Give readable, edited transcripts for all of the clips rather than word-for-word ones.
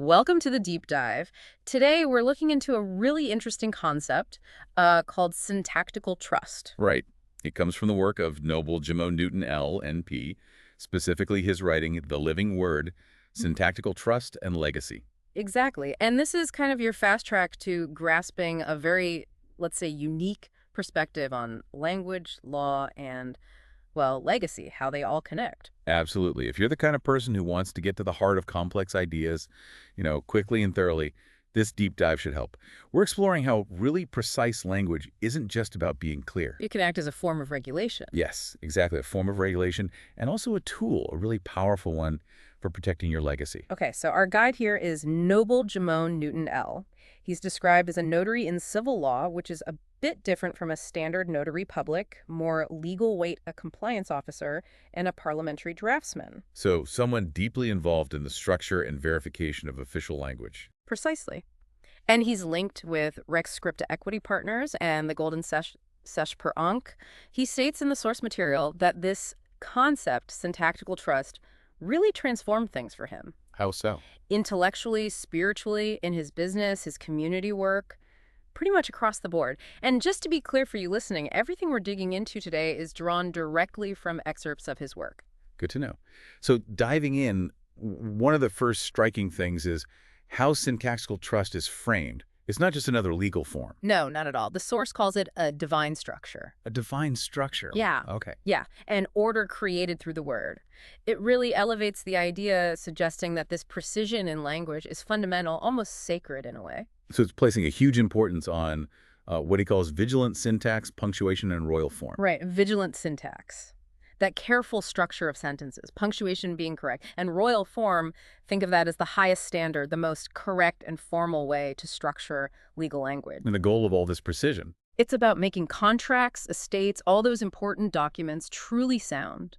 Welcome to the deep dive. Today, we're looking into a really interesting concept called syntactical trust. Right. It comes from the work of noble Gemone Newton L. N.P., specifically his writing The Living Word, Syntactical Trust and Legacy. Exactly. And this is kind of your fast track to grasping a very, let's say, unique perspective on language, law, and, well, legacy, how they all connect. Absolutely. If you're the kind of person who wants to get to the heart of complex ideas, quickly and thoroughly, this deep dive should help. We're exploring how really precise language isn't just about being clear. It can act as a form of regulation. Yes, exactly. A form of regulation and also a tool, a really powerful one for protecting your legacy. Okay, so our guide here is Noble Gemone Newton L. He's described as a notary in civil law, which is a bit different from a standard notary public, more legal weight a compliance officer, and a parliamentary draftsman. So someone deeply involved in the structure and verification of official language. Precisely. And he's linked with Rex Scripta Equity Partners and the Golden Sesh per Ankh. He states in the source material that this concept, syntactical trust, really transformed things for him. How so? Intellectually, spiritually, in his business, his community work, pretty much across the board. And just to be clear for you listening, everything we're digging into today is drawn directly from excerpts of his work. Good to know. So diving in, one of the first striking things is how syntactical trust is framed. It's not just another legal form. No, not at all. The source calls it a divine structure. A defined structure. Yeah. Okay. Yeah, an order created through the word. It really elevates the idea, suggesting that this precision in language is fundamental, almost sacred in a way. So it's placing a huge importance on what he calls vigilant syntax, punctuation, and royal form. Right, vigilant syntax. That careful structure of sentences, punctuation being correct, and royal form, think of that as the highest standard, the most correct and formal way to structure legal language. And the goal of all this precision. It's about making contracts, estates, all those important documents truly sound,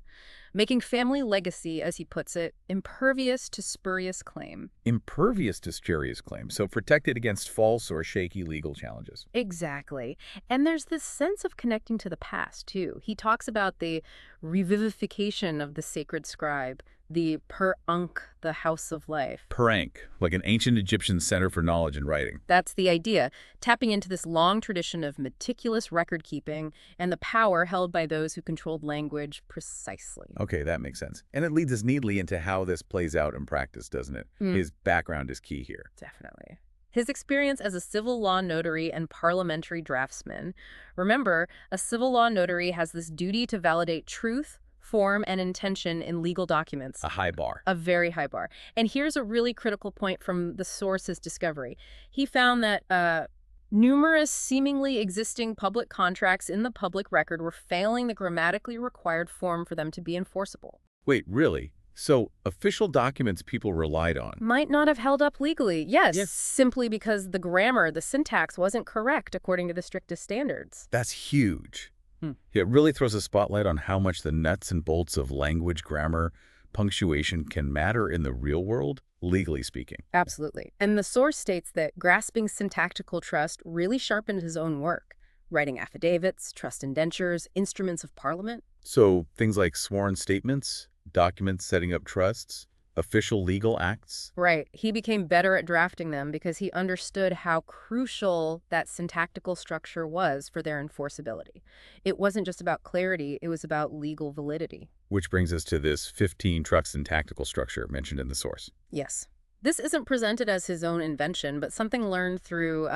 making family legacy, as he puts it, impervious to spurious claim. Impervious to spurious claim, so protected against false or shaky legal challenges. Exactly. And there's this sense of connecting to the past, too. He talks about the revivification of the sacred scribe, the per Ankh, the house of life. Per Ankh, like an ancient Egyptian center for knowledge and writing. That's the idea, tapping into this long tradition of meticulous record-keeping and the power held by those who controlled language precisely. Okay, that makes sense. And it leads us neatly into how this plays out in practice, doesn't it? His background is key here. Definitely. His experience as a civil law notary and parliamentary draftsman. Remember, a civil law notary has this duty to validate truth, form, and intention in legal documents. A high bar. A very high bar. And here's a really critical point from the source's discovery. He found that numerous seemingly existing public contracts in the public record were failing the grammatically required form for them to be enforceable. Wait, really? So official documents people relied on Might not have held up legally, yes, Yes. simply because the grammar, the syntax wasn't correct according to the strictest standards. That's huge. It really throws a spotlight on how much the nuts and bolts of language, grammar, punctuation can matter in the real world, legally speaking. Absolutely. And the source states that grasping syntactical trust really sharpened his own work, writing affidavits, trust indentures, instruments of parliament. So things like sworn statements, documents setting up trusts, official legal acts. Right. He became better at drafting them because he understood how crucial that syntactical structure was for their enforceability. It wasn't just about clarity, it was about legal validity. Which brings us to this 15 trust syntactical structure mentioned in the source. Yes. This isn't presented as his own invention, but something learned through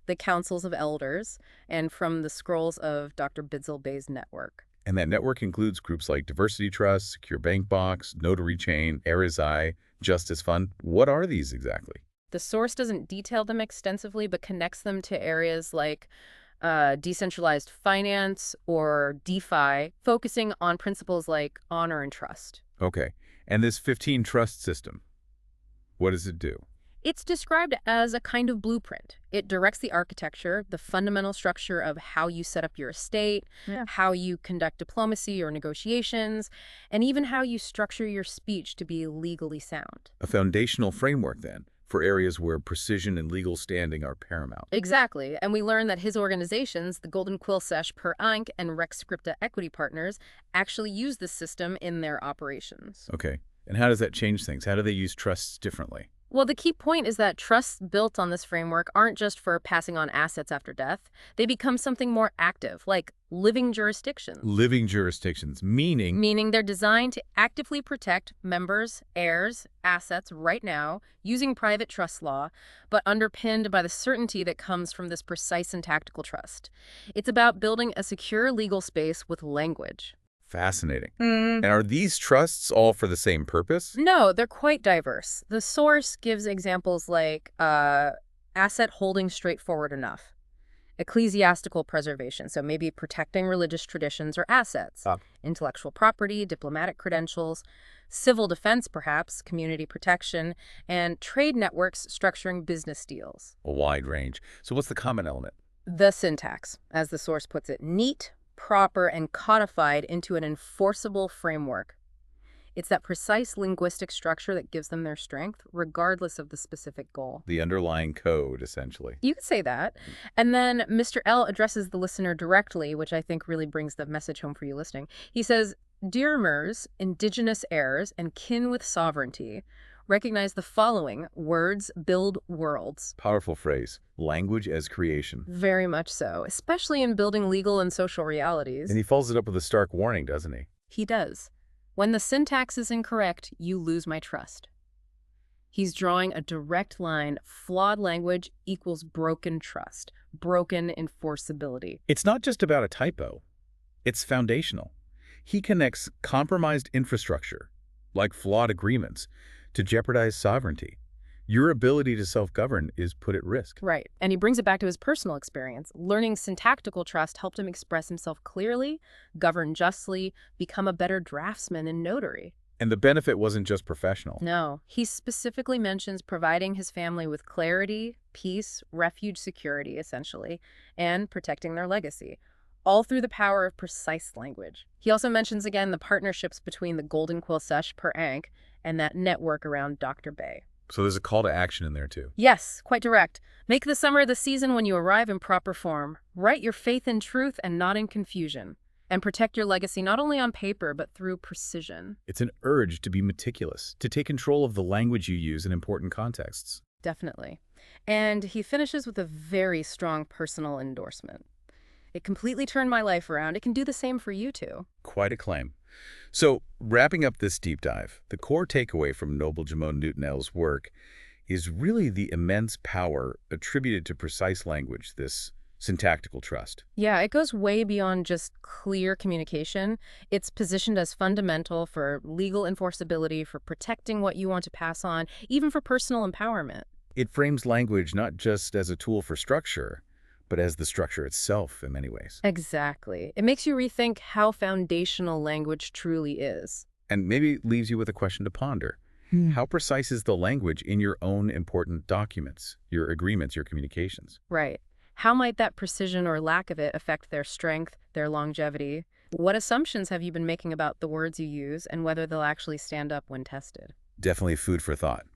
the councils of elders and from the scrolls of Dr. Bidzil Bey's network. And that network includes groups like Diversity Trust, Secure Bank Box, Notary Chain, Arizai, Justice Fund. What are these exactly? The source doesn't detail them extensively, but connects them to areas like decentralized finance or DeFi, focusing on principles like honor and trust. Okay. And this 15 trust system, what does it do? It's described as a kind of blueprint. It directs the architecture, the fundamental structure of how you set up your estate, how you conduct diplomacy or negotiations, and even how you structure your speech to be legally sound. A foundational framework, then, for areas where precision and legal standing are paramount. Exactly. And we learned that his organizations, the Golden Quill Sesh per Ankh and Rex Scripta Equity Partners, actually use this system in their operations. Okay. And how does that change things? How do they use trusts differently? Well, the key point is that trusts built on this framework aren't just for passing on assets after death. They become something more active, like living jurisdictions. Living jurisdictions, meaning Meaning they're designed to actively protect members, heirs, assets right now using private trust law, but underpinned by the certainty that comes from this precise and tactical trust. It's about building a secure legal space with language. fascinating. And are these trusts all for the same purpose? No, they're quite diverse. The source gives examples like asset holding straightforward enough, ecclesiastical preservation, so maybe protecting religious traditions or assets, intellectual property, diplomatic credentials, civil defense perhaps, community protection, and trade networks structuring business deals. A wide range. So what's the common element? The syntax, as the source puts it, neat, proper, and codified into an enforceable framework. It's that precise linguistic structure that gives them their strength, regardless of the specific goal. The underlying code, essentially. You could say that. And then Mr. L addresses the listener directly, which I think really brings the message home for you listening. He says, "Dear Mers, indigenous heirs, and kin with sovereignty, recognize the following: words build worlds." Powerful phrase. Language as creation. Very much so, especially in building legal and social realities. And he follows it up with a stark warning, doesn't he? He does. When the syntax is incorrect, you lose my trust. He's drawing a direct line. Flawed language equals broken trust, broken enforceability. It's not just about a typo. It's foundational. He connects compromised infrastructure, like flawed agreements, to jeopardize sovereignty. Your ability to self-govern is put at risk. Right. And he brings it back to his personal experience. Learning syntactical trust helped him express himself clearly, govern justly, become a better draftsman and notary. And the benefit wasn't just professional. No, he specifically mentions providing his family with clarity, peace, refuge, security, essentially, and protecting their legacy, all through the power of precise language. He also mentions again the partnerships between the Golden Quill Sesh per Ank and that network around Dr. Bay. So there's a call to action in there, too. Yes, quite direct. Make the summer the season when you arrive in proper form. Write your faith in truth and not in confusion. And protect your legacy not only on paper, but through precision. It's an urge to be meticulous, to take control of the language you use in important contexts. Definitely. And he finishes with a very strong personal endorsement. It completely turned my life around. It can do the same for you too. Quite a claim. So, wrapping up this deep dive, the core takeaway from Noble Gemone Newton L's work is really the immense power attributed to precise language, this syntactical trust. Yeah, it goes way beyond just clear communication. It's positioned as fundamental for legal enforceability, for protecting what you want to pass on, even for personal empowerment. It frames language not just as a tool for structure, but as the structure itself in many ways. Exactly. It makes you rethink how foundational language truly is. And maybe leaves you with a question to ponder. How precise is the language in your own important documents, your agreements, your communications? Right. How might that precision or lack of it affect their strength, their longevity? What assumptions have you been making about the words you use and whether they'll actually stand up when tested? Definitely food for thought.